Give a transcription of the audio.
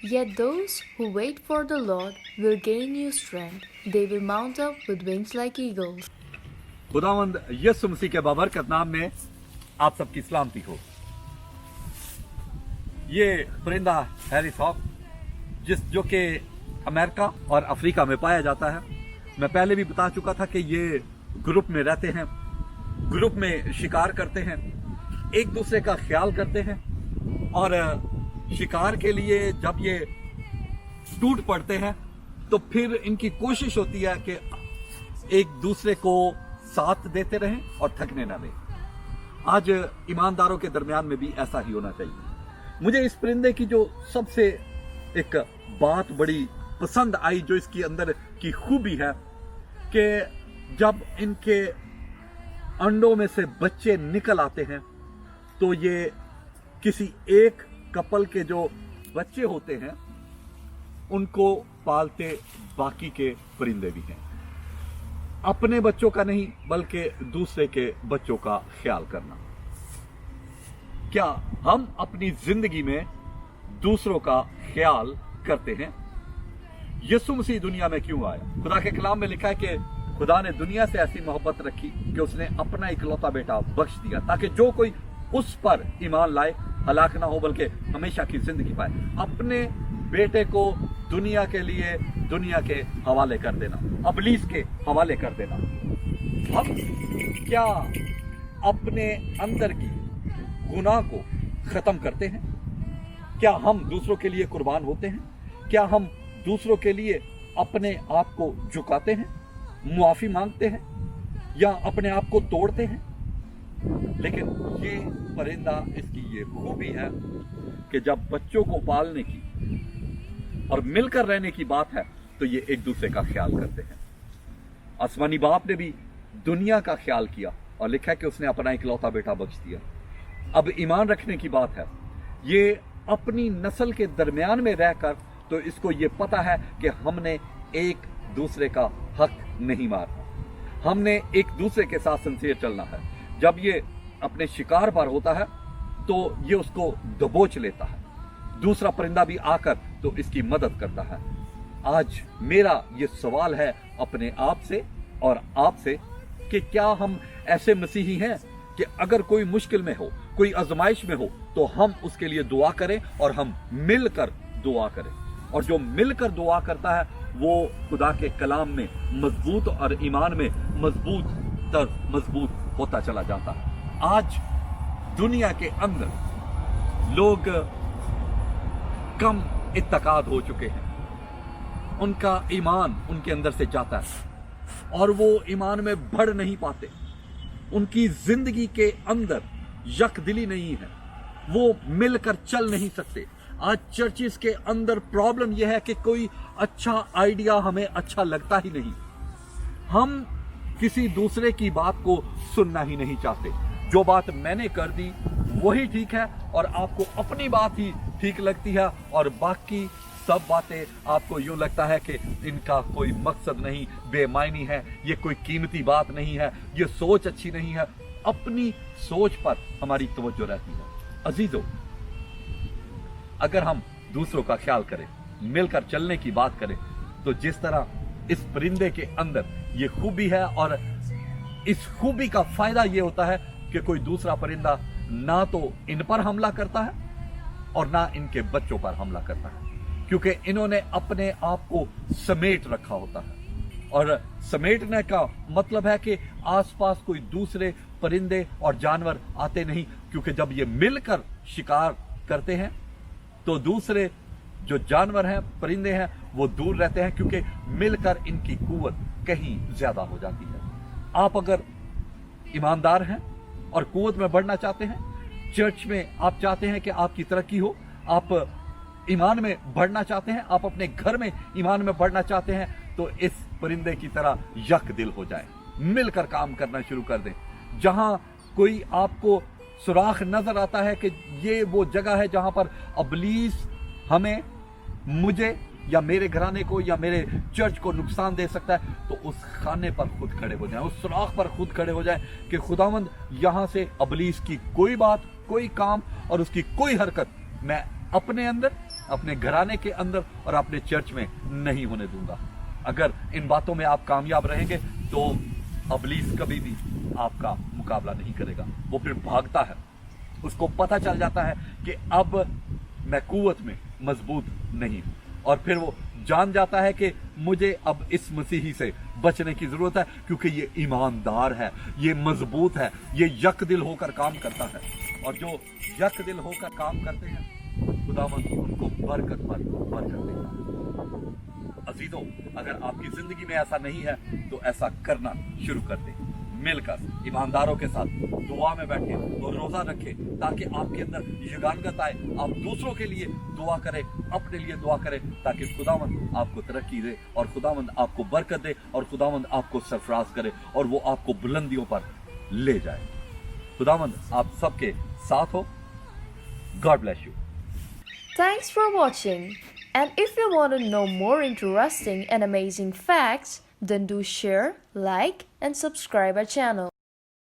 Yet those who wait for the Lord will gain new strength. They will mount up with wings like eagles. खुदावंद यीशु मसीह के बाबरकत नाम में आप सबकी सलामती हो। ये परिंदा हैरिस हॉक जो कि अमेरिका और अफ्रीका में पाया जाता है। मैं पहले भी बता चुका था कि ये ग्रुप में रहते हैं, ग्रुप में शिकार करते हैं, एक दूसरे का ख्याल करते हैं और शिकार के लिए जब ये टूट पड़ते हैं तो फिर इनकी कोशिश होती है कि एक दूसरे को साथ देते रहें और थकने ना दें। आज ईमानदारों के दरमियान में भी ऐसा ही होना चाहिए। मुझे इस परिंदे की जो सबसे एक बात बड़ी पसंद आई, जो इसकी अंदर की खूबी है कि जब इनके अंडों में से बच्चे निकल आते हैं तो ये किसी एक कपल के जो बच्चे होते हैं उनको पालते बाकी के परिंदे भी हैं। अपने बच्चों का नहीं बल्कि दूसरे के बच्चों का ख्याल करना। क्या हम अपनी जिंदगी में दूसरों का ख्याल करते हैं? यीशु मसीह दुनिया में क्यों आया? खुदा के कलाम में लिखा है कि खुदा ने दुनिया से ऐसी मोहब्बत रखी कि उसने अपना इकलौता बेटा बख्श दिया ताकि जो कोई उस पर ईमान लाए हलाक ना हो बल्कि हमेशा की जिंदगी पाए। अपने बेटे को दुनिया के लिए दुनिया के हवाले कर देना, अबलीस के हवाले कर देना। हम क्या अपने अंदर की गुनाह को खत्म करते हैं? क्या हम दूसरों के लिए कुर्बान होते हैं? क्या हम दूसरों के लिए अपने आप को झुकाते हैं, मुआफी मांगते हैं या अपने आप को तोड़ते हैं? लेकिन ये परिंदा, इसकी ये खूबी है कि जब बच्चों को पालने की और मिलकर रहने की बात है तो ये एक दूसरे का ख्याल करते हैं। आसमानी बाप ने भी दुनिया का ख्याल किया और लिखा कि उसने अपना इकलौता बेटा बख्श दिया। अब ईमान रखने की बात है, ये अपनी नस्ल के दरमियान में रहकर तो इसको ये पता है कि हमने एक दूसरे का हक नहीं मारना, हमने एक दूसरे के साथ सिंसियर चलना है। जब ये अपने शिकार पर होता है तो ये उसको दबोच लेता है, दूसरा परिंदा भी आकर तो इसकी मदद करता है। आज मेरा ये सवाल है अपने आप से और आपसे कि क्या हम ऐसे मसीही हैं कि अगर कोई मुश्किल में हो, कोई आजमाइश में हो तो हम उसके लिए दुआ करें और हम मिलकर दुआ करें। और जो मिलकर दुआ करता है वो खुदा के कलाम में मजबूत और ईमान में मजबूत होता चला जाता है। आज दुनिया के अंदर लोग कम इत्तकाद हो चुके हैं, उनका ईमान उनके अंदर से जाता है और वो ईमान में बढ़ नहीं पाते, उनकी जिंदगी के अंदर यकदिली नहीं है, वो मिलकर चल नहीं सकते। आज चर्चिस के अंदर प्रॉब्लम यह है कि कोई अच्छा आइडिया हमें अच्छा लगता ही नहीं, हम किसी दूसरे की बात को सुनना ही नहीं चाहते। जो बात मैंने कर दी वही ठीक है और आपको अपनी बात ही ठीक लगती है और बाकी सब बातें आपको यूं लगता है कि इनका कोई मकसद नहीं, बेमायनी है, ये कोई कीमती बात नहीं है, ये सोच अच्छी नहीं है। अपनी सोच पर हमारी तवज्जो रहती है। अजीजों, अगर हम दूसरों का ख्याल करें, मिलकर चलने की बात करें तो जिस तरह इस परिंदे के अंदर ये खूबी है और इस खूबी का फायदा ये होता है कि कोई दूसरा परिंदा ना तो इन पर हमला करता है और ना इनके बच्चों पर हमला करता है, क्योंकि इन्होंने अपने आप को समेट रखा होता है। और समेटने का मतलब है कि आसपास कोई दूसरे परिंदे और जानवर आते नहीं, क्योंकि जब ये मिलकर शिकार करते हैं तो दूसरे जो जानवर हैं, परिंदे हैं, वो दूर रहते हैं, क्योंकि मिलकर इनकी कुव्वत कहीं ज्यादा हो जाती है। आप अगर ईमानदार हैं और कुव्वत में बढ़ना चाहते हैं, चर्च में आप चाहते हैं कि आपकी तरक्की हो, आप ईमान में बढ़ना चाहते हैं, आप अपने घर में ईमान में बढ़ना चाहते हैं, तो इस परिंदे की तरह यक दिल हो जाए, मिलकर काम करना शुरू कर दें। जहां कोई आपको सुराख नजर आता है कि ये वो जगह है जहां पर अबलीस हमें, मुझे या मेरे घराने को या मेरे चर्च को नुकसान दे सकता है, तो उस खाने पर खुद खड़े हो जाएं, उस सुराख पर खुद खड़े हो जाएं कि खुदावंद यहां से अबलीस की कोई बात, कोई काम और उसकी कोई हरकत मैं अपने अंदर अपने घराने के अंदर और अपने चर्च में नहीं होने दूंगा। अगर इन बातों में आप कामयाब रहेंगे तो अबलीस कभी भी आपका मुकाबला नहीं करेगा, वो फिर भागता है। उसको पता चल जाता है कि अब मैं कुव्वत में मजबूत नहीं हूं, और फिर वो जान जाता है कि मुझे अब इस मसीही से बचने की जरूरत है, क्योंकि ये ईमानदार है, ये मजबूत है, ये यकदिल होकर काम करता है। और जो यकदिल होकर काम करते हैं खुदावंद उनको बरकत पर बरकत देगा। अजीजों, अगर आपकी जिंदगी में ऐसा नहीं है तो ऐसा करना शुरू कर दें। मिलकर ईमानदारों के साथ दुआ में बैठे और रोजा रखें, ताकि आपके अंदर यगानगत आए। आप दूसरों के लिए दुआ करें, अपने लिए दुआ करें, ताकि खुदावंद आपको तरक्की दे और खुदावंद आपको बरकत दे और खुदावंद आपको सरफराज करे और वो आपको बुलंदियों पर ले जाए। खुदावंद आप सबके साथ हो। God bless you. Thanks for watching. And if you want to know more interesting and amazing facts, then do share, like, and subscribe our channel.